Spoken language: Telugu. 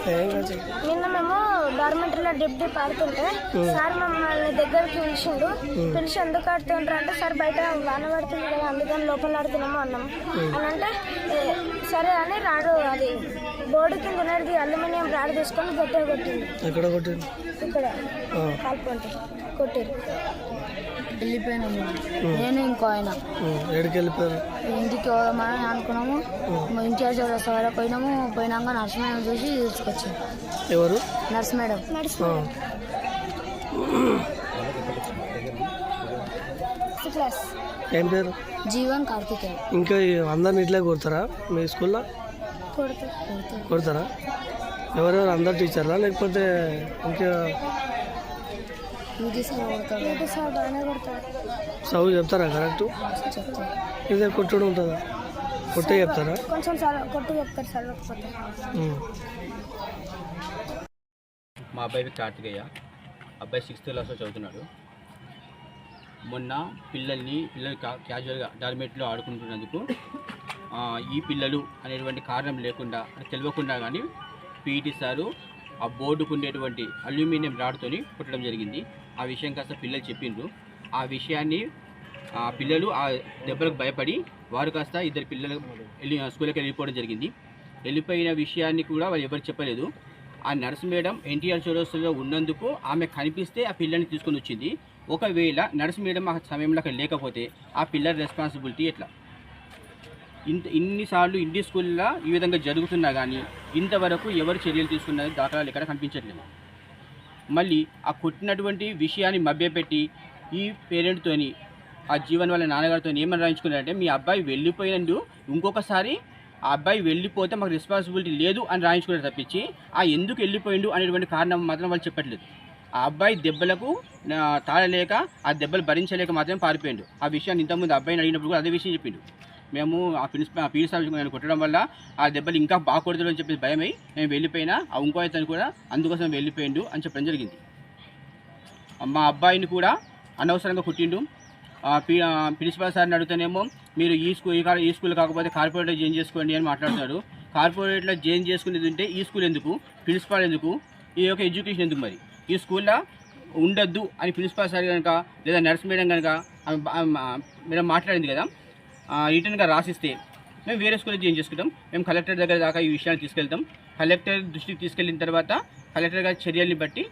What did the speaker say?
నిన్న మేము డార్మెంటరీలో డిప్టీ పాడుతుంటే సార్ మమ్మల్ని దగ్గరికి పిలిచి ఎందుకు ఆడుతుంటారు అంటే సార్ బయట వాన పడుతుంది కదా అందుకని లోపల ఆడుతున్నాము అన్నాం అని అంటే సరే అని రాడు అది బోర్డు కింద ఉన్నది అల్యూమినియం రాడు తీసుకొని గట్టిగా కొట్టింది. ఇక్కడ కాల్పంటే కొట్టారు. వెళ్ళిపోయినాము నేను ఇంకో ఆయన ఇంటికి పోదామని అనుకున్నాము. ఇన్ఛార్జ్ సార్ పోయినాక నర్స్ మేడం చూసి తీసుకొచ్చాము. ఎవరు? Nurse madam. క్లాస్ ఏం పేరు? జీవన్ కార్తికేయ. ఇంకా అందరిని ఇట్లా కొడతారా మీ స్కూల్లో? కొడతారా? ఎవరెవరు? అందరు టీచర్లా లేకపోతే ఇంకా చదువు చెప్తారా కరెక్ట్? ఇదే కొట్టుడు ఉంటుందా? కొట్టే చెప్తారా? మా అబ్బాయి కార్తికేయ, అబ్బాయి 6th క్లాస్లో చదువుతున్నాడు. మొన్న పిల్లలు క్యాజువల్గా డార్మెంటరీలో ఆడుకుంటున్నందుకు ఈ పిల్లలు అనేటువంటి కారణం లేకుండా తెలియకుండా కానీ పీఈటీ సారు ఆ బోర్డుకు ఉండేటువంటి అల్యూమినియం రాడ్తోని కొట్టడం జరిగింది. ఆ విషయం కాస్త పిల్లలు చెప్పిండ్రు. ఆ విషయాన్ని పిల్లలు ఆ దెబ్బలకు భయపడి వారు కాస్త ఇద్దరు పిల్లలు స్కూల్కి వెళ్ళిపోవడం జరిగింది. వెళ్ళిపోయిన విషయాన్ని కూడా వాళ్ళు ఎవరు చెప్పలేదు. ఆ నర్స్ మేడం ఎన్టీఆర్ చౌరస్తాలో ఉన్నందుకు ఆమె కనిపిస్తే ఆ పిల్లల్ని తీసుకొని వచ్చింది. ఒకవేళ నర్స్ మేడం ఆ సమయంలో అక్కడ లేకపోతే ఆ పిల్లల రెస్పాన్సిబిలిటీ ఎట్లా? ఇన్నిసార్లు ఇండి స్కూల్లో ఈ విధంగా జరుగుతున్నా కానీ ఇంతవరకు ఎవరు చర్యలు తీసుకున్నది దాఖలాలు ఎక్కడ కనిపించట్లేదు. మళ్ళీ ఆ కొట్టినటువంటి విషయాన్ని మభ్యపెట్టి ఈ పేరెంట్తోని ఆ జీవన్ వాళ్ళ నాన్నగారితో ఏమని రాయించుకున్నారంటే మీ అబ్బాయి వెళ్ళిపోయినందు ఇంకొకసారి ఆ అబ్బాయి వెళ్ళిపోతే మాకు రెస్పాన్సిబిలిటీ లేదు అని రాయించుకున్నారు తప్పించి ఆ ఎందుకు వెళ్ళిపోయిండు అనేటువంటి కారణం మాత్రం వాళ్ళు చెప్పట్లేదు. ఆ అబ్బాయి దెబ్బలకు తాళలేక ఆ దెబ్బలు భరించలేక మాత్రం పారిపోయిండు. ఆ విషయాన్ని ఇంతకుముందు అబ్బాయిని అడిగినప్పుడు కూడా అదే విషయం చెప్పిండు. మేము ఆ పీడి సార్ నేను కొట్టడం వల్ల ఆ దెబ్బలు ఇంకా బాగా కొడతాడు అని చెప్పి భయమై మేము వెళ్ళిపోయినా ఆ ఇంకో అతను కూడా అందుకోసం వెళ్ళిపోయిండు అని చెప్పడం జరిగింది. మా అబ్బాయిని కూడా అనవసరంగా కొట్టిండు. ప్రిన్సిపల్ సార్ని అడుగుతానేమో మీరు ఈ స్కూల్ కాకపోతే కార్పొరేట్లో జాయిన్ చేసుకోండి అని మాట్లాడుతున్నారు. కార్పొరేట్లో జాయిన్ చేసుకునేది ఉంటే ఈ స్కూల్ ఎందుకు, ప్రిన్సిపాల్ ఎందుకు, ఈ యొక్క ఎడ్యుకేషన్ ఎందుకు? మరి ఈ స్కూల్లో ఉండొద్దు అని ప్రిన్సిపాల్ సార్ కనుక లేదా నర్స్ మేడం కనుక మేడం మాట్లాడింది కదా, రిటర్న్గా రాసిస్తే మేము వేరే స్కూల్లో జాయిన్ చేసుకుంటాం. మేము కలెక్టర్ దగ్గర దాకా ఈ విషయాన్ని తీసుకెళ్తాం. కలెక్టర్ దృష్టికి తీసుకెళ్ళిన తర్వాత కలెక్టర్ గారి చర్యల్ని బట్టి